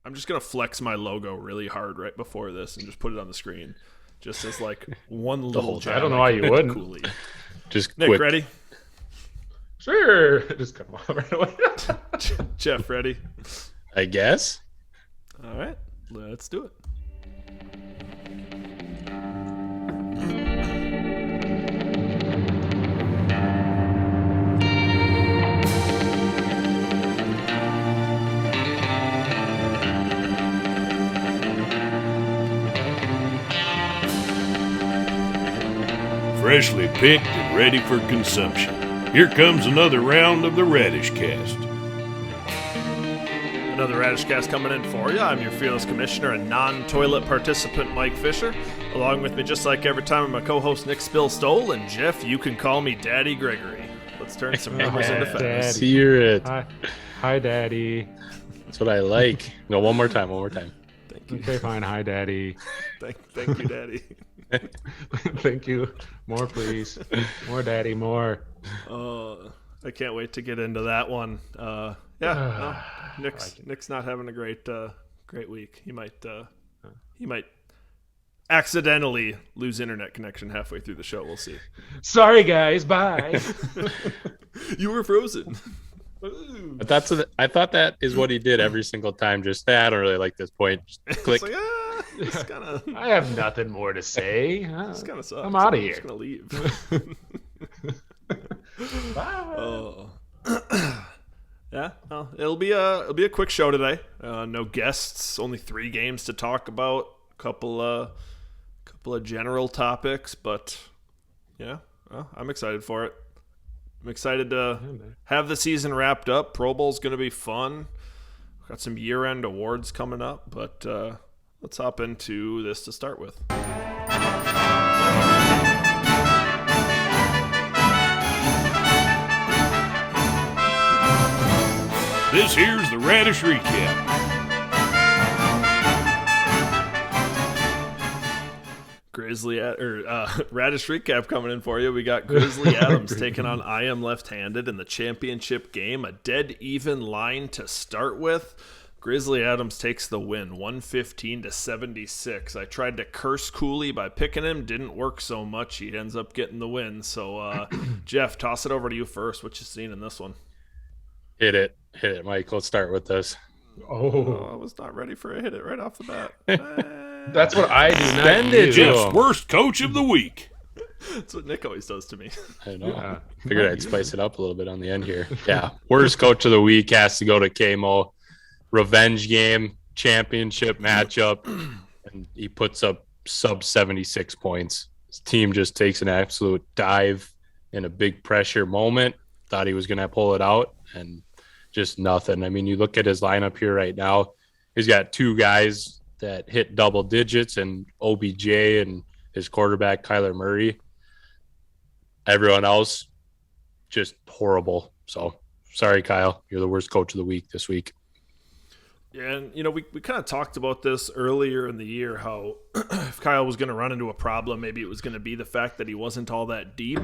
I'm just gonna flex my logo really hard right before this and just put it on the screen, just as like one little jab. I don't know why you wouldn't. Coolly. Just Nick, quick. ready? Sure. Just come on right away. Jeff, ready? I guess. All right, let's do it. Freshly picked and ready for consumption. Here comes another round of the Radishcast. Another Radishcast coming in for you. I'm your fearless commissioner and non-toilet participant, Mike Fisher. Along with me, just like every time, my co-host Nick Spillstole, and Jeff, you can call me Daddy Gregory. Let's turn some numbers into facts. Let's hear it. Hi, Daddy. That's what I like. No, one more time. Thank you. Okay, fine. Hi, Daddy. Thank you, Daddy. Thank you. More, please. More, Daddy. More. I can't wait to get into that one. Nick's not having a great week. He might accidentally lose internet connection halfway through the show. We'll see. Sorry, guys. Bye. You were frozen. But I thought that is what he did every single time. Just, I don't really like this point. Just click. It's like, it's kinda, I have nothing more to say. This kind of sucks. I'm out of here. just gonna leave. Bye. Yeah, well, it'll be a quick show today. No guests, only 3 games to talk about. Couple of general topics, but yeah, well, I'm excited for it. I'm excited to have the season wrapped up. Pro Bowl's going to be fun. Got some year-end awards coming up, but let's hop into this to start with. This here's the Radish Recap. Radish Recap coming in for you. We got Grizzly Adams taking on I Am Left-Handed in the championship game. A dead even line to start with. Grizzly Adams takes the win, 115-76. I tried to curse Cooley by picking him. Didn't work so much. He ends up getting the win. So, Jeff, toss it over to you first. What you seen in this one? Hit it, Mike. Let's start with this. Oh, I was not ready for a hit it right off the bat. That's what I do. Send it, Jeff's worst coach of the week. That's what Nick always does to me. I know. Yeah. Figured I'd spice it up a little bit on the end here. Yeah. Worst coach of the week has to go to KMO. Revenge game, championship matchup, and he puts up sub 76 points. His team just takes an absolute dive in a big pressure moment. Thought he was going to pull it out, and just nothing. I mean, you look at his lineup here right now. He's got 2 guys that hit double digits, and OBJ and his quarterback, Kyler Murray. Everyone else, just horrible. So, sorry, Kyle. You're the worst coach of the week this week. Yeah, and, we kind of talked about this earlier in the year, how if Kyle was going to run into a problem, maybe it was going to be the fact that he wasn't all that deep.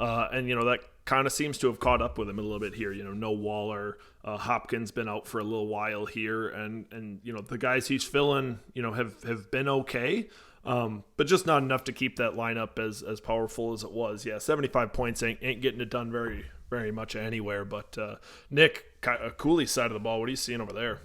And that kind of seems to have caught up with him a little bit here. No Waller. Hopkins been out for a little while here. And the guys he's filling, have been okay. But just not enough to keep that lineup as powerful as it was. Yeah, 75 points ain't getting it done very, very much anywhere. But Nick, Cooley's side of the ball, what are you seeing over there?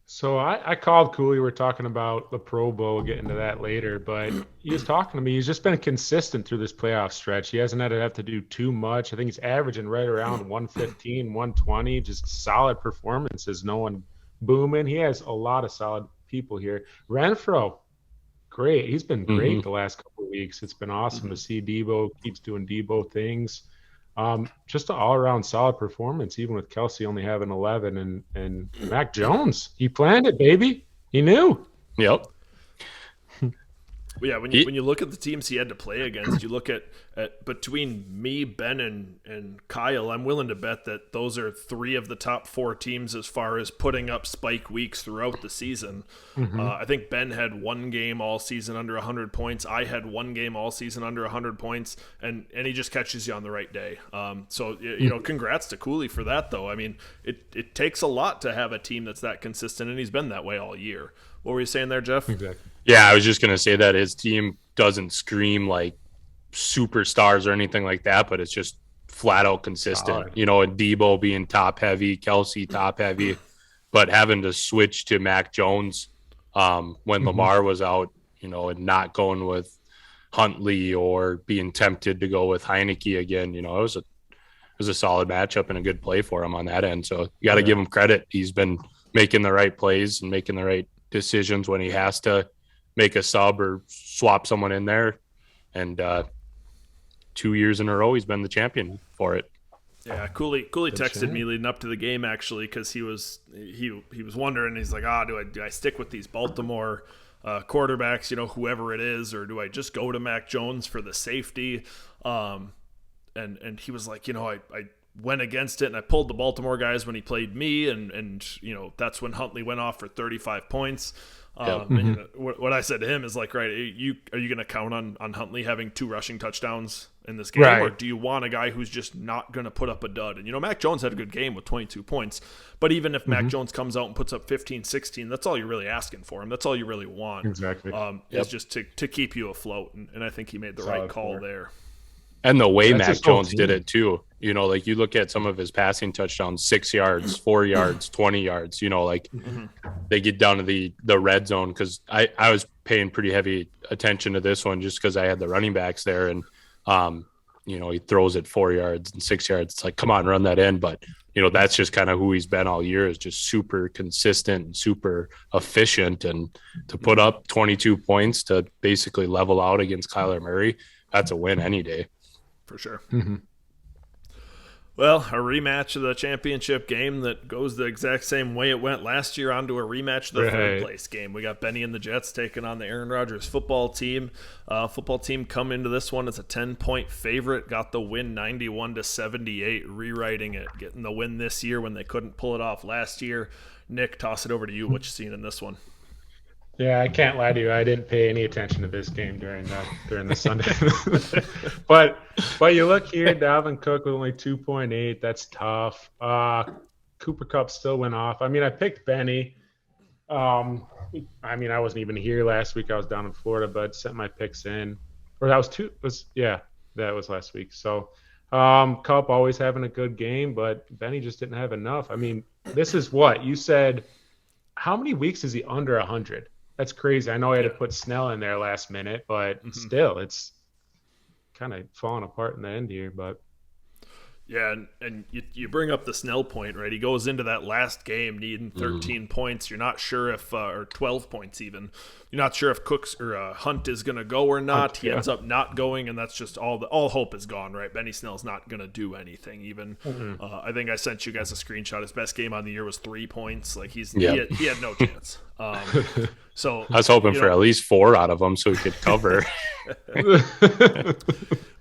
So I called Cooley. We're talking about the Pro Bowl. We'll get into that later. But he was talking to me. He's just been consistent through this playoff stretch. He hasn't had to have to do too much. I think he's averaging right around 115, 120. Just solid performances. No one booming. He has a lot of solid people here. Renfro, great. He's been great the last couple of weeks. It's been awesome to see Debo keeps doing Debo things. Just an all-around solid performance, even with Kelsey only having 11. And Mac Jones, he planned it, baby. He knew. Yep. Well, yeah, when you look at the teams he had to play against, you look at between me, Ben, and Kyle, I'm willing to bet that those are 3 of the top 4 teams as far as putting up spike weeks throughout the season. I think Ben had 1 game all season under 100 points. I had 1 game all season under 100 points, and he just catches you on the right day. So, congrats to Cooley for that, though. I mean, it takes a lot to have a team that's that consistent, and he's been that way all year. What were you saying there, Jeff? Exactly. Yeah, I was just going to say that his team doesn't scream like superstars or anything like that, but it's just flat out consistent. And Debo being top heavy, Kelsey top heavy, but having to switch to Mac Jones when Lamar was out, and not going with Huntley or being tempted to go with Heineke again. It was a solid matchup and a good play for him on that end. So you got to give him credit. He's been making the right plays and making the right decisions when he has to make a sub or swap someone in there. And 2 years in a row, he's been the champion for it. Yeah, Cooley texted me leading up to the game, actually, because he was wondering. He's like, do I stick with these Baltimore quarterbacks, whoever it is, or do I just go to Mac Jones for the safety? And he was like, I went against it, and I pulled the Baltimore guys when he played me, and that's when Huntley went off for 35 points. And what I said to him is like, right, are you going to count on Huntley having 2 rushing touchdowns in this game, or do you want a guy who's just not going to put up a dud? And Mac Jones had a good game with 22 points, but even if Mac Jones comes out and puts up 15, 16, that's all you're really asking for him. That's all you really want. Exactly. Is just to keep you afloat, and I think he made the right call there. And the way Mac Jones did it too, like you look at some of his passing touchdowns, 6 yards, 4 yards, 20 yards, they get down to the red zone. Cause I was paying pretty heavy attention to this one just cause I had the running backs there, and, he throws it 4 yards and 6 yards. It's like, come on, run that in. But, that's just kind of who he's been all year, is just super consistent and super efficient. And to put up 22 points to basically level out against Kyler Murray, that's a win any day. For sure. Well, a rematch of the championship game that goes the exact same way it went last year onto a rematch of the third place game. We got Benny and the Jets taking on the Aaron Rodgers football team. Football team come into this one as a 10-point favorite, got the win 91-78, rewriting it, getting the win this year when they couldn't pull it off last year. Nick, toss it over to you. What you seen in this one? Yeah, I can't lie to you. I didn't pay any attention to this game during the Sunday. but you look here, Dalvin Cook with only 2.8. That's tough. Cooper Kupp still went off. I mean, I picked Benny. I wasn't even here last week. I was down in Florida, but sent my picks in. Or that was last week. So Kupp always having a good game, but Benny just didn't have enough. I mean, this is what you said. How many weeks is he under 100? That's crazy. I know I had to put Snell in there last minute, but still, it's kind of falling apart in the end here. But yeah, and you bring up the Snell point, right? He goes into that last game needing 13 points. You're not sure if, or 12 points even. You're not sure if Cooks or Hunt is going to go or not. He ends up not going, and that's just all hope is gone, right? Benny Snell's not going to do anything even. I think I sent you guys a screenshot. His best game on the year was 3 points. Like he had no chance. So I was hoping for at least 4 out of them so he could cover.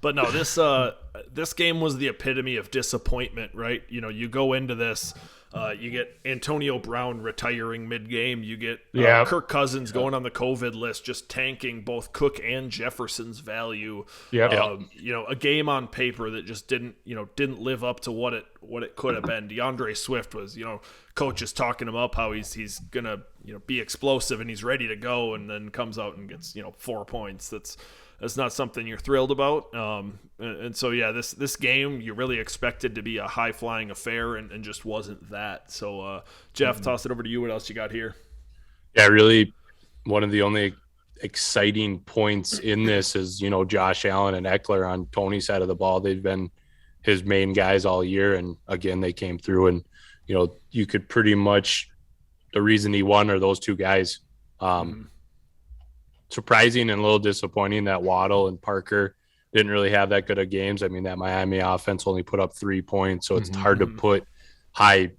But no, this game was the epitome of disappointment, right? You go into this, you get Antonio Brown retiring mid-game. You get Kirk Cousins going on the COVID list, just tanking both Cook and Jefferson's value. A game on paper that just didn't live up to what it could have been. DeAndre Swift was, coach is talking him up how he's gonna be explosive and he's ready to go, and then comes out and gets 4 points. That's not something you're thrilled about. And so, this game you really expected to be a high-flying affair and just wasn't that. So, Jeff, toss it over to you. What else you got here? Yeah, really one of the only exciting points in this is, Josh Allen and Eckler on Tony's side of the ball. They've been his main guys all year. And, again, they came through and, you could pretty much – the reason he won are those 2 guys. Surprising and a little disappointing that Waddle and Parker didn't really have that good of games. I mean, that Miami offense only put up 3 points, so it's hard to put high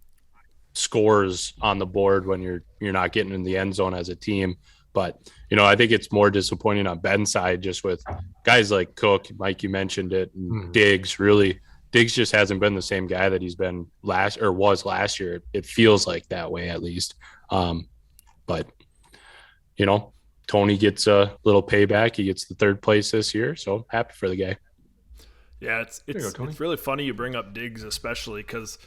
scores on the board when you're not getting in the end zone as a team. But, I think it's more disappointing on Ben's side, just with guys like Cook, Mike, you mentioned it, and Diggs. Really, Diggs just hasn't been the same guy that he's been was last year. It feels like that way, at least. But, Tony gets a little payback. He gets the third place this year, so happy for the guy. Yeah, it's really funny you bring up Diggs, especially because,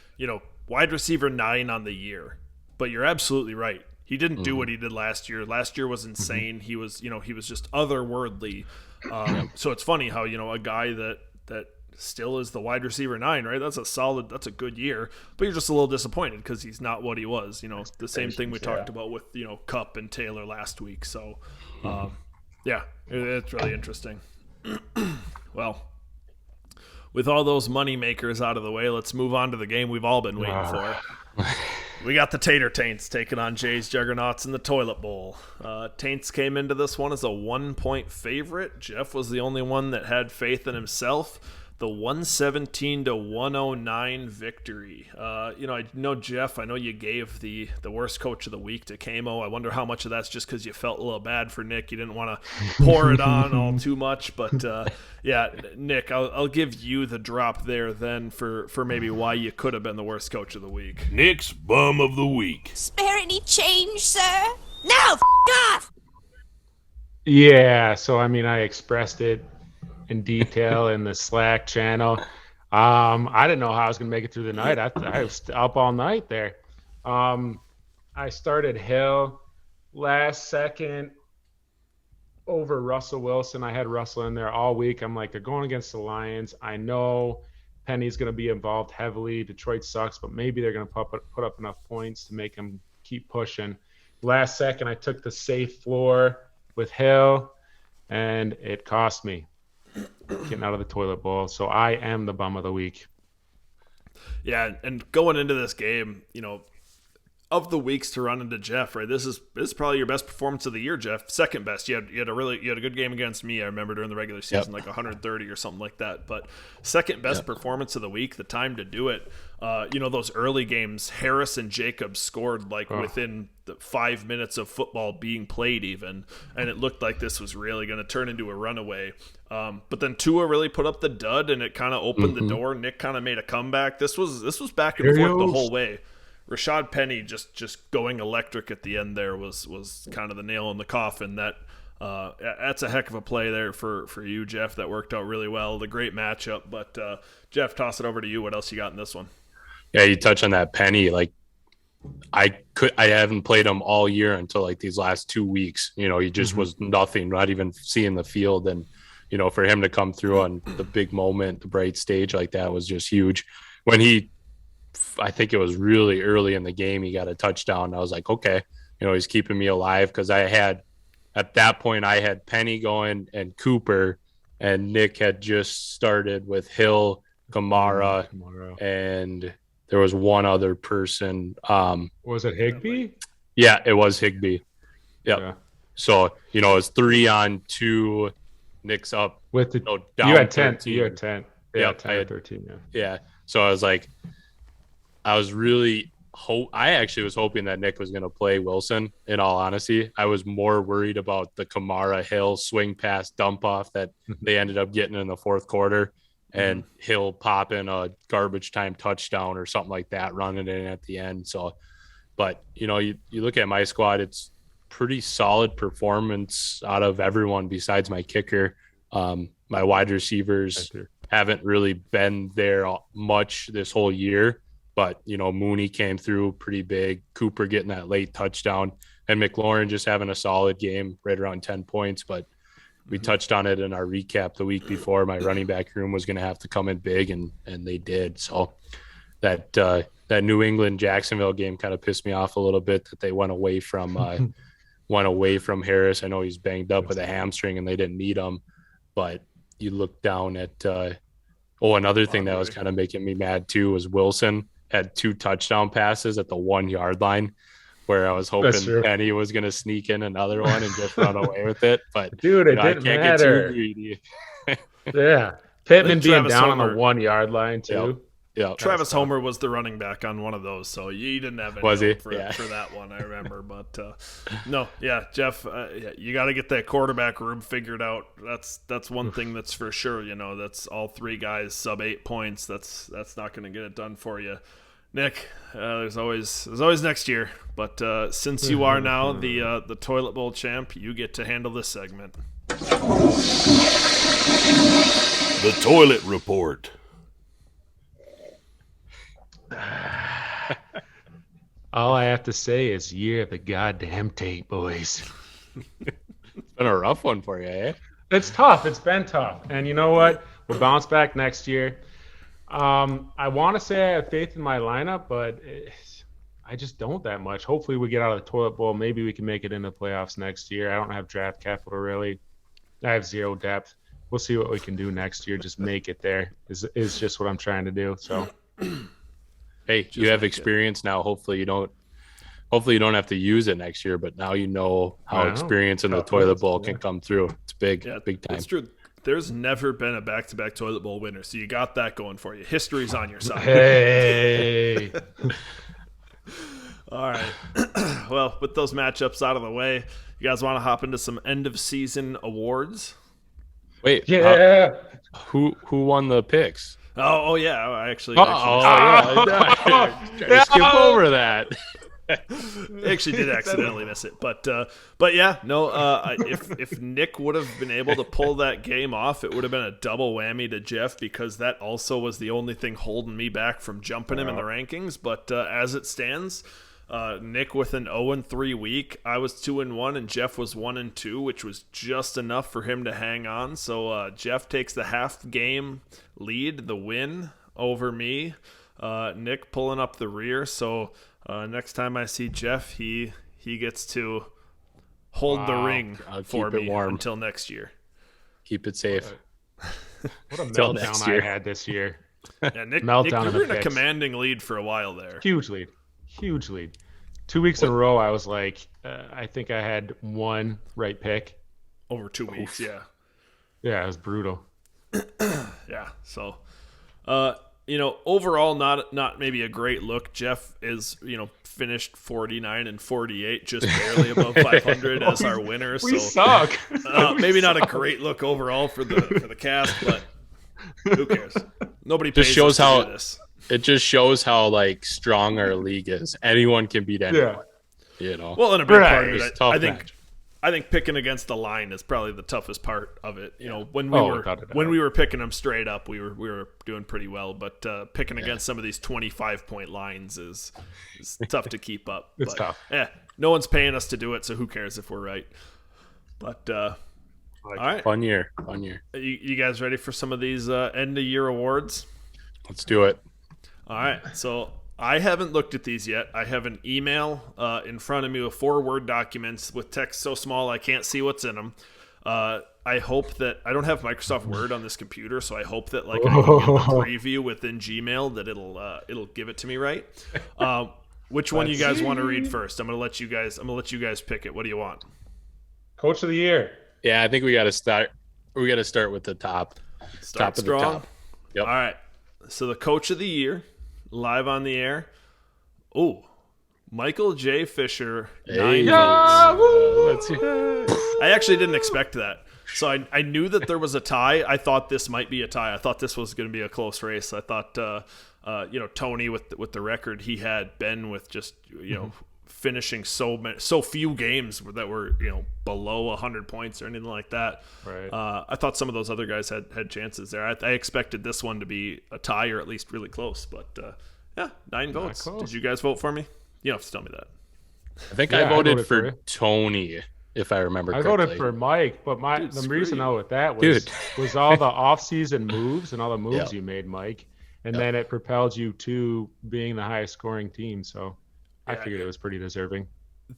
wide receiver 9 on the year. But you're absolutely right. He didn't do what he did last year. Last year was insane. He was just otherworldly. So it's funny how, a guy that still is the wide receiver 9, right? That's a good year, but you're just a little disappointed because he's not what he was. The same thing we talked about with, Kupp and Taylor last week. So, yeah, it's really interesting. Well, with all those money makers out of the way, let's move on to the game we've all been waiting for. We got the Tater Taints taking on Jay's Juggernauts in the Toilet Bowl. Taints came into this one as a 1-point favorite. Jeff was the only one that had faith in himself. The 117-109 victory. I know, Jeff, I know you gave the worst coach of the week to Kamo. I wonder how much of that's just because you felt a little bad for Nick. You didn't want to pour it on all too much. But, yeah, Nick, I'll give you the drop there then for maybe why you could have been the worst coach of the week. Nick's bum of the week. Spare any change, sir? No, off! Yeah, so, I expressed it in detail in the Slack channel. I didn't know how I was going to make it through the night. I was up all night there. I started Hill last second over Russell Wilson. I had Russell in there all week. I'm like, they're going against the Lions. I know Penny's going to be involved heavily. Detroit sucks, but maybe they're going to put up enough points to make them keep pushing. Last second, I took the safe floor with Hill, and it cost me getting out of the toilet bowl. So I am the bum of the week. Yeah, and going into this game, of the weeks to run into Jeff, right? This is probably your best performance of the year, Jeff. Second best. You had a good game against me. I remember during the regular season, like 130 or something like that. But second best performance of the week. The time to do it. Those early games, Harris and Jacobs scored within the 5 minutes of football being played, even, and it looked like this was really going to turn into a runaway. But then Tua really put up the dud, and it kind of opened the door. Nick kind of made a comeback. This was back and forth the whole way. Rashad Penny just going electric at the end there was kind of the nail in the coffin. That's a heck of a play there for you, Jeff. That worked out really well. The great matchup. But Jeff, toss it over to you. What else you got in this one? Yeah, you touch on that Penny. Like I haven't played him all year until like these last 2 weeks. He just was nothing, not even seeing the field. And for him to come through on the big moment, the bright stage like that was just huge. When I think it was really early in the game, he got a touchdown. I was like, okay, he's keeping me alive, because at that point I had Penny going and Cooper, and Nick had just started with Hill, Kamara. And there was one other person. Was it Higbee? Yeah, it was Higbee. Yep. Yeah. So, it's 3-on-2. Nick's up. With the down you had 10. 13. You had 10. Yeah, 10 I had 13. Yeah. Yeah. So I was like, I actually was hoping that Nick was going to play Wilson. In all honesty, I was more worried about the Kamara Hill swing pass dump off that they ended up getting in the fourth quarter, and Hill popping a garbage time touchdown or something like that, running in at the end. So, but you look at my squad, it's pretty solid performance out of everyone besides my kicker. My wide receivers haven't really been there much this whole year. But, Mooney came through pretty big, Cooper getting that late touchdown, and McLaurin just having a solid game, right around 10 points. But we touched on it in our recap the week before. My running back room was going to have to come in big, and they did. So that New England-Jacksonville game kind of pissed me off a little bit, that they went away from Harris. I know he's banged up with a hamstring, and they didn't need him. But you look down at another thing that was kind of making me mad too was Wilson had 2 touchdown passes at the 1 yard line, where I was hoping Penny was going to sneak in another one and just run away with it. But dude, it didn't matter. Get too greedy. Yeah. Pittman being down on the 1 yard line too. Yeah. Travis Homer was the running back on one of those, so you didn't have any Was he? hope for that one, I remember. But no, yeah, Jeff, you got to get that quarterback room figured out. That's one thing that's for sure. That's all 3 guys sub 8 points. That's not going to get it done for you. Nick, there's always next year. But since you are now the toilet bowl champ, you get to handle this segment. The Toilet Report. All I have to say is year of the goddamn tape, boys. It's been a rough one for you, eh? It's tough. It's been tough. And you know what? We'll bounce back next year. I want to say I have faith in my lineup, but I just don't that much. Hopefully we get out of the toilet bowl. Maybe we can make it into the playoffs next year. I don't have draft capital really. I have 0 depth. We'll see what we can do next year. Just make it there is just what I'm trying to do. So, hey, you have experience now. Hopefully you don't have to use it next year. But now you know how experience in the toilet bowl can come through. It's big, big time. It's true. There's never been a back-to-back toilet bowl winner, so you got that going for you. History's on your side. Hey. All right. Well, with those matchups out of the way, you guys want to hop into some end-of-season awards? Wait, Yeah. who won the picks? Oh yeah. I actually Skip over that. I actually did accidentally miss it, but yeah, no. If Nick would have been able to pull that game off, it would have been a double whammy to Jeff because that also was the only thing holding me back from jumping him in the rankings. But as it stands, Nick with an 0-3 week, I was 2-1, and Jeff was 1-2, which was just enough for him to hang on. So Jeff takes the half game lead, the win over me. Nick pulling up the rear. So. Next time I see Jeff, he gets to hold the ring for me until next year. Keep it safe. What a meltdown I had this year. Yeah, Nick, Meltdown you were in a picks. commanding lead for a while there. Huge lead. 2 weeks in a row, I was like, I think I had 1 right pick. Over 2 weeks, yeah. Yeah, it was brutal. Yeah, so... overall, not maybe a great look. Jeff is, finished 49-48, just barely above 500 as our winner. We so suck. Maybe not a great look overall for the cast, but who cares? Nobody pays Just shows us to how do this. it just shows how strong our league is. Anyone can beat anyone. Well, and a big part of It's it, tough I think. match. I think picking against the line is probably the toughest part of it. When without a doubt. we were picking them straight up, we were doing pretty well. But picking against some of these 25-point lines is tough to keep up. It's tough. Yeah, no one's paying us to do it, so who cares if we're right? But all right, Fun year. you guys ready for some of these end of year awards? Let's do it. All right, so I haven't looked at these yet. I have an email in front of me with 4 Word documents with text so small I can't see what's in them. I hope that I don't have Microsoft Word on this computer, so I hope that when I can get the preview within Gmail that it'll give it to me right. Which one you guys want to read first? I'm gonna let you guys pick it. What do you want? Coach of the year. Yeah, I think we got to start. We got to start with the top. Start top of strong. the top. Yep. All right. So the coach of the year, live on the air. Oh, Michael J. Fisher, 9 votes. Let's see. I actually didn't expect that. So I knew that there was a tie. I thought this might be a tie. I thought this was going to be a close race. I thought, Tony with the record he had, Ben with just finishing so few games that were below 100 points or anything like that. Right. I thought some of those other guys had chances there. I expected this one to be a tie or at least really close. But 9 votes. close. Did you guys vote for me? You don't have to tell me that. I think Yeah, I I voted voted for for you. Tony, if I remember I correctly. voted for Mike, but Dude, the screw reason you. I with that Dude. was all the off-season moves and all the moves Yep. you made, Mike, and Yep. then it propelled you to being the highest scoring team. So I Yeah. figured it was pretty deserving.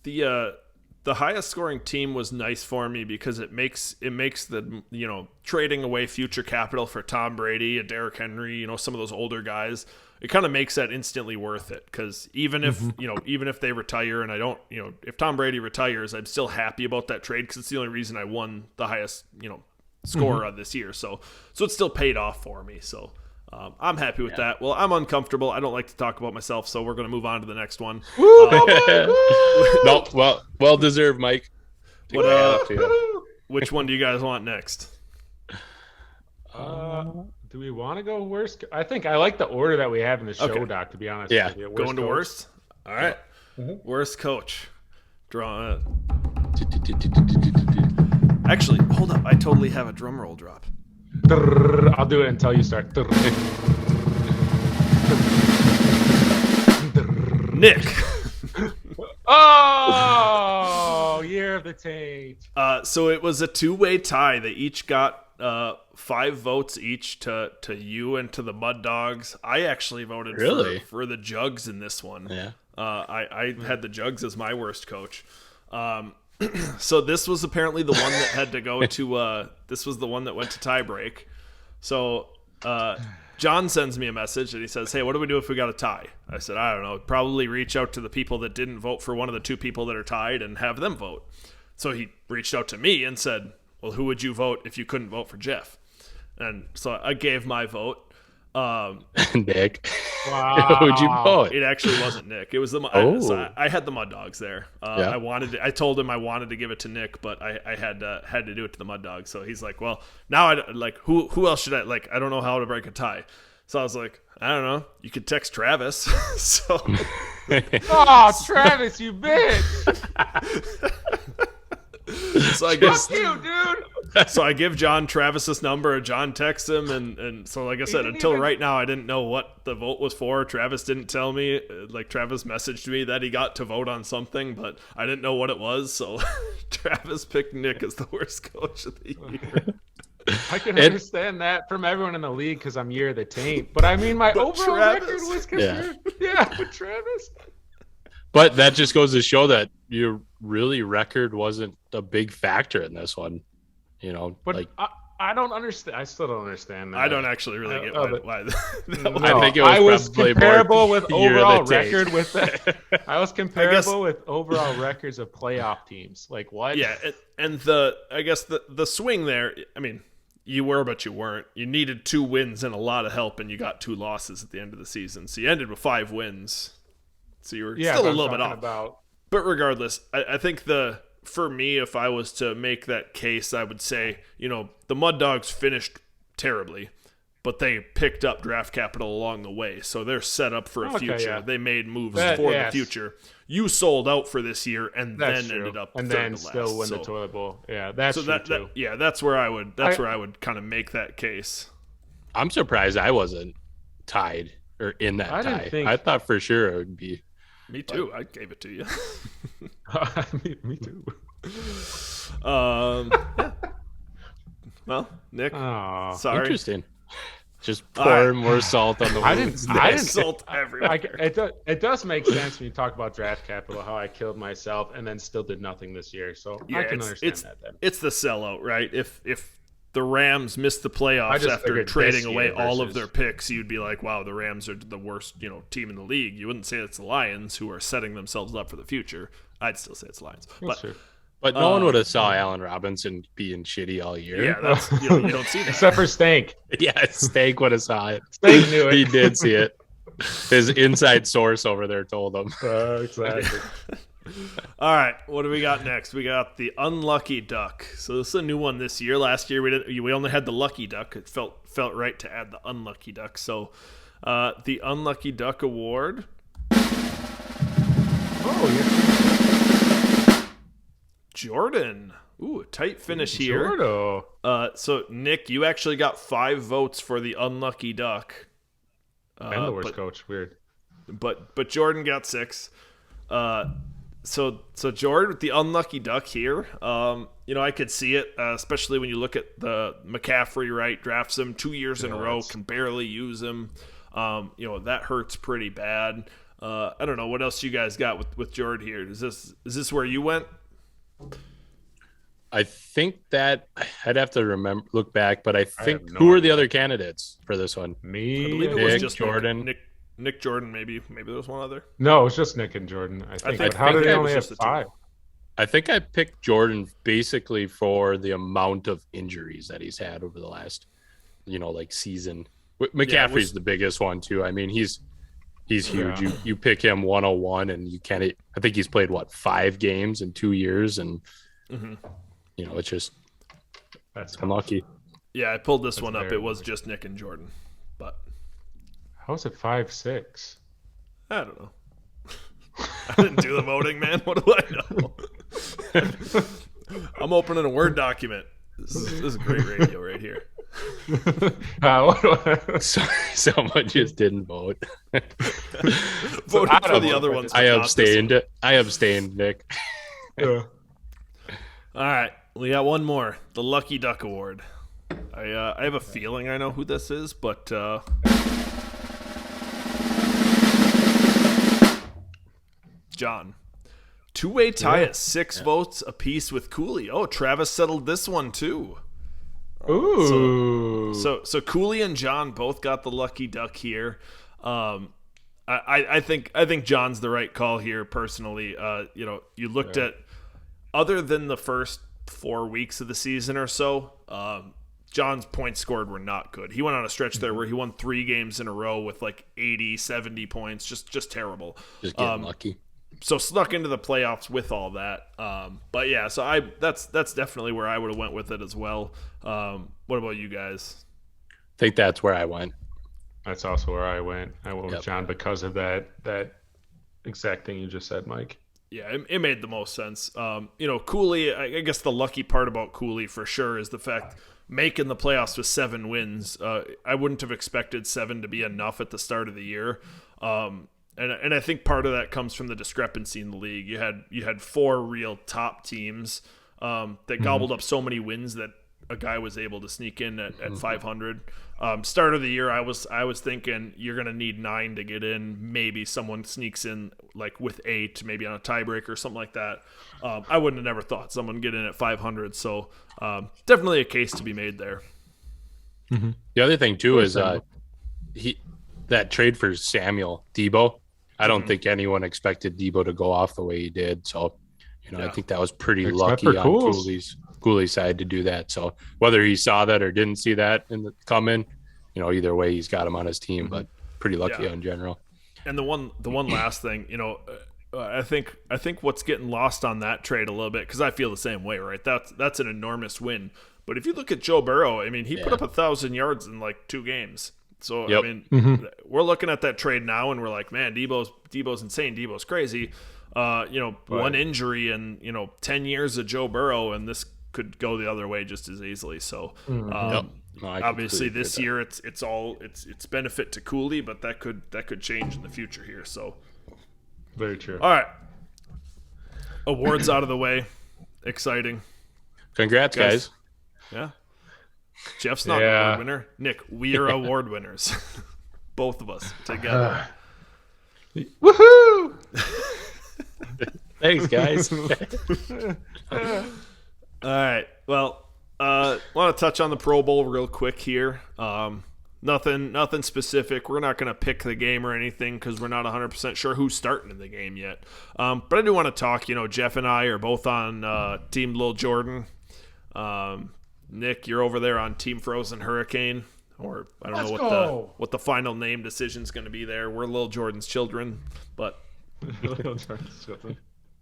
The highest scoring team was nice for me because it makes the trading away future capital for Tom Brady and Derrick Henry, some of those older guys, it kind of makes that instantly worth it. Because even if they retire and I don't, if Tom Brady retires, I'm still happy about that trade because it's the only reason I won the highest score of this year. So it still paid off for me. So I'm happy with that. Well, I'm uncomfortable. I don't like to talk about myself, so we're going to move on to the next one. No, well deserved, Mike. Which one do you guys want next? Do we want to go worst? I think I like the order that we have in the show doc, to be honest. Yeah. with you. Going to coach. worst? All right. Worst coach. Draw. Actually, hold up. I totally have a drum roll drop. I'll do it until you start. Nick. Oh, year of the taint. So it was a two-way tie. They each got 5 votes each to you and to the Mud Dogs. I actually voted for the Jugs in this one. Yeah. I had the Jugs as my worst coach. So this was apparently the one that had to go to this was the one that went to tiebreak. So John sends me a message and he says, "Hey, what do we do if we got a tie?" I said, "I don't know. Probably reach out to the people that didn't vote for one of the 2 people that are tied and have them vote." So he reached out to me and said, "Well, who would you vote if you couldn't vote for Jeff?" And so I gave my vote. Nick. Wow. Who'd you vote? It actually wasn't Nick. It was the so I had the Mud Dogs there. Yeah. I told him I wanted to give it to Nick, but I had to do it to the Mud Dogs. So he's like, "Well, now I like who else should I like? I don't know how to break a tie." So I was like, "I don't know. You could text Travis." So Oh, Travis, you bitch. so I guess Fuck you, dude. so I give John Travis's number. John texts him, and so like I said, until right now, I didn't know what the vote was for. Travis didn't tell me. Like Travis messaged me that he got to vote on something, but I didn't know what it was. So Travis picked Nick as the worst coach of the year. I can understand that from everyone in the league because I'm year of the taint. But I mean, my overall Travis. record was confirmed. Yeah, but Travis. But that just goes to show that your record wasn't a big factor in this one. You know, But like I don't understand. I still don't understand that. I don't actually really get why that was. I think it was I was probably comparable more with year of overall the taint. record with. I was comparable with overall records of playoff teams. Like what? Yeah, and I guess the swing there. I mean, you were, but you weren't. You needed 2 wins and a lot of help, and you got 2 losses at the end of the season. So you ended with 5 wins. So you were still a little bit off. But regardless, I think for me, if I was to make that case, I would say, the Mud Dogs finished terribly, but they picked up draft capital along the way. So they're set up for a future. Yeah. They made moves for the future. You sold out for this year and then ended up and third then to last. still win the toilet bowl. Yeah, that's true too. That's where I would kind of make that case. I'm surprised I wasn't tied or in that tie. I thought for sure it would be. Me too. I gave it to you. Me too. Yeah. Well, Nick. Oh, sorry. Interesting. Just pour more salt on the wound. I didn't salt everywhere. It does make sense when you talk about draft capital, how I killed myself and then still did nothing this year. So yeah, I can understand that then. It's the sellout, right? If the Rams missed the playoffs after trading away all of their picks, you'd be like, wow, the Rams are the worst, team in the league. You wouldn't say it's the Lions who are setting themselves up for the future. I'd still say it's the Lions. But no one would have saw Allen Robinson being shitty all year. Yeah, that's you don't see that. Except for Stank. Yeah, Stank would have saw it. Stank knew it. He did see it. His inside source over there told him. Exactly. All right, what do we got next? We got the Unlucky Duck. So this is a new one this year. Last year we only had the Lucky Duck. It felt right to add the Unlucky Duck. So the Unlucky Duck Award. Oh, yeah. Jordan. Ooh, a tight finish here. Jordan. So Nick, you actually got 5 votes for the Unlucky Duck. And the worst coach. Weird. But Jordan got 6. So Jordan with the Unlucky Duck here. I could see it, especially when you look at the McCaffrey, right? Drafts him 2 years in a row, can barely use him. That hurts pretty bad. I don't know what else you guys got with Jordan here. Is this where you went? I think that I'd have to look back, but I think who were the other candidates for this one? Me, I believe it Nick, was just Jordan, Nick Jordan, maybe there was one other. No, it's just Nick and Jordan. I think. But how did they only have 5? I think I picked Jordan basically for the amount of injuries that he's had over the last, season, McCaffrey's the biggest one too. I mean, he's huge. Yeah. You pick him 101, and you can't. I think he's played 5 games in 2 years, and it's just That's unlucky. Yeah, I pulled this one up. very It was just Nick and Jordan, but How's it 5'6"? I don't know. I didn't do the voting, man. What do I know? I'm opening a Word document. This is great radio right here. Someone just didn't vote. Voting for the other ones. I abstained. I abstained, Nick. Yeah. All right, we got one more. The Lucky Duck Award. I have a feeling I know who this is, but John. Two-way tie at 6 votes apiece with Cooley. Oh, Travis settled this one too. Ooh. So Cooley and John both got the lucky duck here. I think John's the right call here personally. You looked at, other than the first 4 weeks of the season or so, John's points scored were not good. He went on a stretch there where he won 3 games in a row with like 80, 70 points, just terrible. Just getting lucky. So snuck into the playoffs with all that. But yeah, so that's definitely where I would have went with it as well. What about you guys? I think that's where I went. That's also where I went. I went with Yep. John because of that exact thing you just said, Mike. Yeah, it made the most sense. Cooley, I guess the lucky part about Cooley for sure is the fact making the playoffs with 7 wins. I wouldn't have expected 7 to be enough at the start of the year. And I think part of that comes from the discrepancy in the league. You had 4 real top teams that gobbled up so many wins that a guy was able to sneak in at 500. Start of the year, I was thinking you're going to need 9 to get in. Maybe someone sneaks in like with 8, maybe on a tiebreaker or something like that. I wouldn't have never thought someone get in at 500. So definitely a case to be made there. The other thing too is that trade for Samuel Debo. I don't think anyone expected Debo to go off the way he did. So, I think that was pretty lucky on Cooley's side to do that. So whether he saw that or didn't see that coming, either way he's got him on his team. But pretty lucky in general. And the one last thing, I think what's getting lost on that trade a little bit, because I feel the same way, right? That's an enormous win. But if you look at Joe Burrow, I mean, he put up 1,000 yards in like 2 games. So, I mean, we're looking at that trade now and we're like, man, Debo's insane. Debo's crazy. One injury and, 10 years of Joe Burrow, and this could go the other way just as easily. So, obviously this year it's benefit to Cooley, but that could change in the future here. So, very true. All right. Awards out of the way. Exciting. Congrats, guys. Yeah. Jeff's not an award winner. Nick, we are award winners. Both of us together. Woohoo! Thanks, guys. All right. Well, want to touch on the Pro Bowl real quick here. Nothing specific. We're not going to pick the game or anything because we're not 100% sure who's starting in the game yet. But I do want to talk. Jeff and I are both on Team Lil Jordan. Nick, you're over there on Team Frozen Hurricane, or I don't know what the final name decision is going to be there. We're Lil Jordan's children, but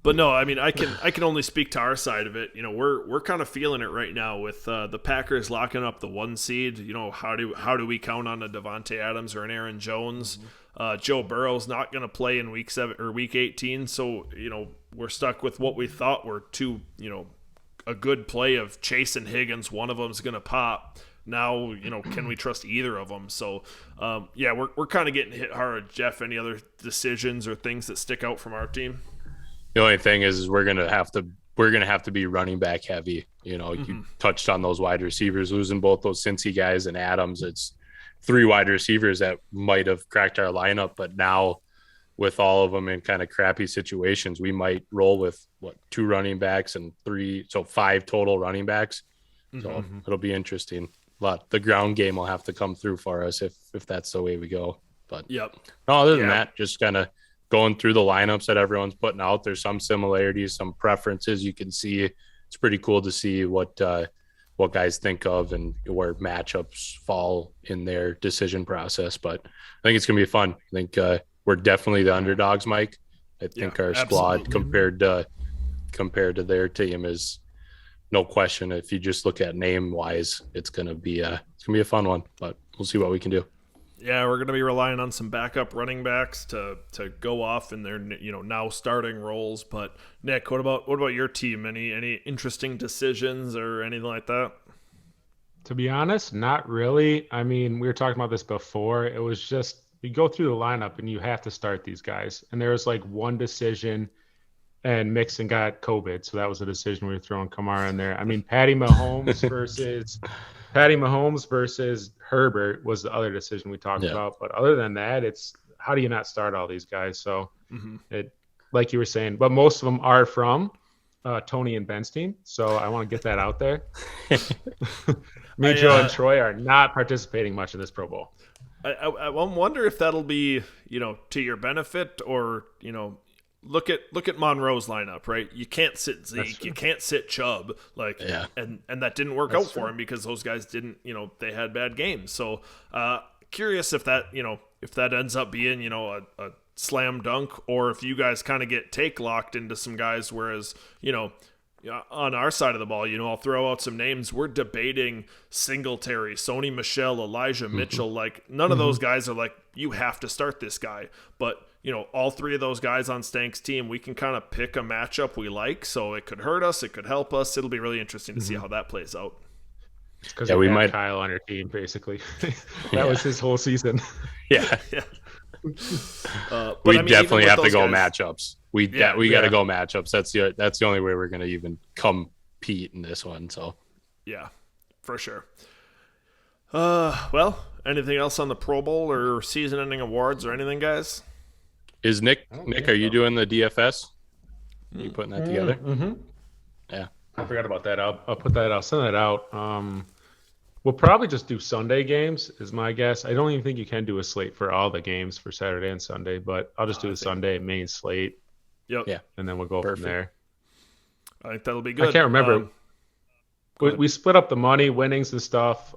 no, I mean I can only speak to our side of it. We're kind of feeling it right now with the Packers locking up the 1 seed. How do we count on a Devontae Adams or an Aaron Jones? Joe Burrow's not going to play in week 7 or week 18, so we're stuck with what we thought were 2 a good play of Chase and Higgins. One of them's going to pop. Now, can we trust either of them? So, we're kind of getting hit hard. Jeff, any other decisions or things that stick out from our team? The only thing is we're gonna have to be running back heavy. You touched on those wide receivers, losing both those Cincy guys and Adams. It's 3 wide receivers that might have cracked our lineup, but now with all of them in kind of crappy situations, we might roll with 2 running backs and 5 total running backs. So it'll be interesting. The ground game will have to come through for us if that's the way we go. But other than that, just kind of going through the lineups that everyone's putting out. There's some similarities, some preferences you can see. It's pretty cool to see what what guys think of and where matchups fall in their decision process. But I think it's going to be fun. I think we're definitely the underdogs, Mike. I think our squad compared to their team is no question. If you just look at name wise, it's going to be a fun one, but we'll see what we can do. Yeah, we're going to be relying on some backup running backs to go off in their now starting roles. But Nick, what about your team? Any interesting decisions or anything like that? To be honest, not really. I mean, we were talking about this before. It was just you go through the lineup and you have to start these guys. And there was like one decision, and Mixon got COVID, so that was a decision we were throwing Kamara in there. I mean, Patty Mahomes versus Herbert was the other decision we talked about. But other than that, it's how do you not start all these guys? So it, like you were saying, but most of them are from Tony and Ben's team. So I want to get that out there. Me, Joe, and Troy are not participating much in this Pro Bowl. I wonder if that'll be, to your benefit or, look at Monroe's lineup, right? You can't sit Zeke, you can't sit Chubb, and that didn't work out for him because those guys didn't, they had bad games. So curious if that, if that ends up being, a slam dunk, or if you guys kind of get take locked into some guys, whereas, on our side of the ball, I'll throw out some names. We're debating Singletary, Sony Michel, Elijah Mitchell. Like none of those guys are like, you have to start this guy. But, all three of those guys on Stank's team, we can kind of pick a matchup we like. So it could hurt us. It could help us. It'll be really interesting to see how that plays out. Because we might Kyle on our team, basically. That was his whole season. Yeah. But we definitely have to go guys, matchups. We got to go matchups. That's the only way we're going to even compete in this one. So yeah, for sure. Well, anything else on the Pro Bowl or season-ending awards or anything, guys? Is Nick? Are you doing the DFS? Are you putting that together? Yeah, I forgot about that. I'll put that. I'll send that out. We'll probably just do Sunday games, is my guess. I don't even think you can do a slate for all the games for Saturday and Sunday, but I'll just do the Sunday main slate. Yep. Yeah. And then we'll go from there. I think that'll be good. I can't remember. We split up the money, winnings and stuff,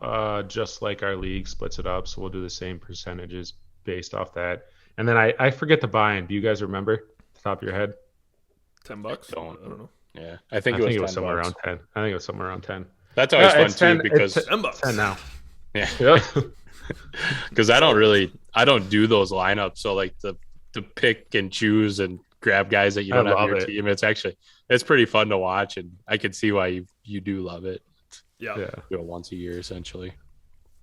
just like our league splits it up. So we'll do the same percentages based off that. And then I forget the buy-in. Do you guys remember? Off the top of your head? $10? I don't know. Yeah. I think it was somewhere around 10. I think it was somewhere around 10. That's always fun 10, too, because $10. 10 now. Yeah. Because I don't do those lineups. So like the pick and choose and grab guys that you don't have on your team. It's pretty fun to watch, and I can see why you do love it. Yeah. Do it once a year essentially.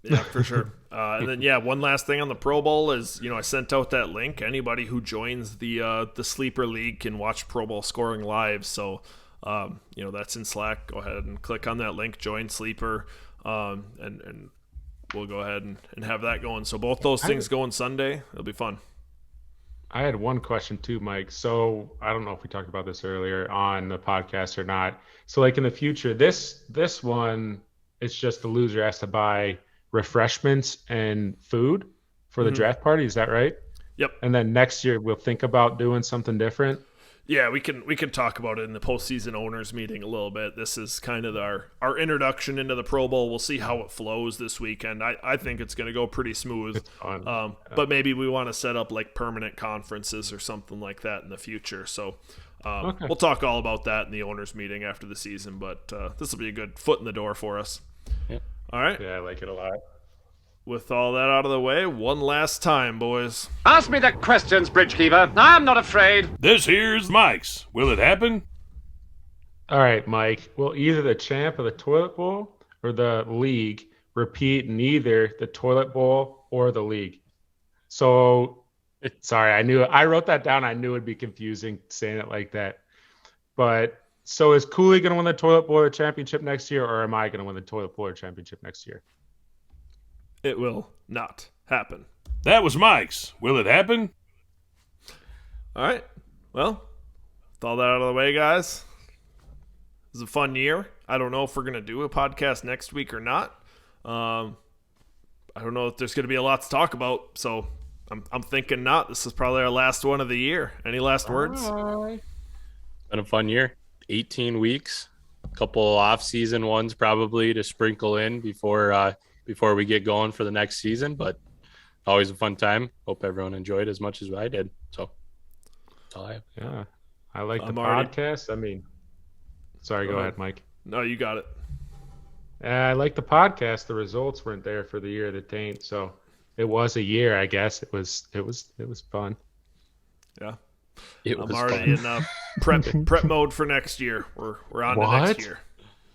Yeah, for sure. And then one last thing on the Pro Bowl is, I sent out that link. Anybody who joins the Sleeper League can watch Pro Bowl scoring live. So that's in Slack. Go ahead and click on that link, join Sleeper, and we'll go ahead and have that going. So both those things going Sunday. It'll be fun. I had one question too, Mike. So I don't know if we talked about this earlier on the podcast or not. So like in the future, this one, it's just the loser has to buy refreshments and food for the draft party. Is that right? Yep. And then next year we'll think about doing something different. Yeah, we can talk about it in the postseason owners meeting a little bit. This is kind of our introduction into the Pro Bowl. We'll see how it flows this weekend. I think it's going to go pretty smooth. It's fun. But maybe we want to set up like permanent conferences or something like that in the future. So we'll talk all about that in the owners meeting after the season. But this will be a good foot in the door for us. Yep. All right. Yeah, I like it a lot. With all that out of the way, one last time, boys. Ask me the questions, Bridgekeeper. I'm not afraid. This here's Mike's. Will it happen? All right, Mike. Will either the champ of the toilet bowl or the league repeat in either the toilet bowl or the league? So, sorry, I wrote that down. I knew it'd be confusing saying it like that. But so is Cooley going to win the toilet bowl or championship next year, or am I going to win the toilet bowl or championship next year? It will not happen. That was Mike's. Will it happen? All right. Well, with all that out of the way, guys, it was a fun year. I don't know if we're going to do a podcast next week or not. I don't know if there's going to be a lot to talk about, so I'm thinking not. This is probably our last one of the year. Any last words? Been a fun year. 18 weeks, a couple off-season ones probably to sprinkle in before we get going for the next season. But always a fun time. Hope everyone enjoyed as much as I did. So that's all I have. Yeah, I like the already- podcast. I mean, sorry, go ahead, Mike. No, you got it. I like the podcast. The results weren't there for the year that taint, so it was a year. I guess it was fun. Yeah. It I'm was already fun. in prep mode for next year. We're on to What? next year.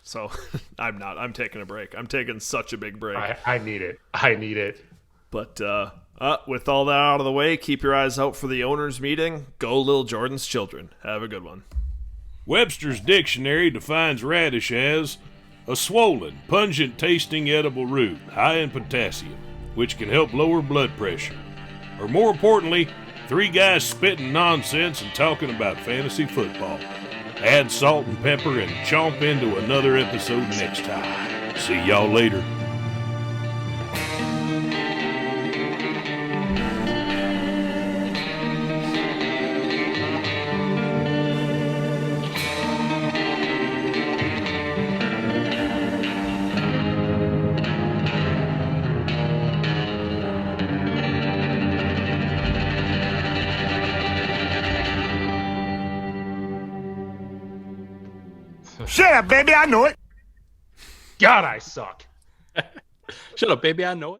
So I'm not. I'm taking a break. I'm taking such a big break. I need it. I need it. But with all that out of the way, keep your eyes out for the owners' meeting. Go Lil Jordan's children. Have a good one. Webster's Dictionary defines radish as a swollen, pungent-tasting edible root high in potassium, which can help lower blood pressure. Or more importantly, 3 guys spitting nonsense and talking about fantasy football. Add salt and pepper and chomp into another episode next time. See y'all later. Shut up, baby, I know it. God, I suck. Shut up, baby. I know it.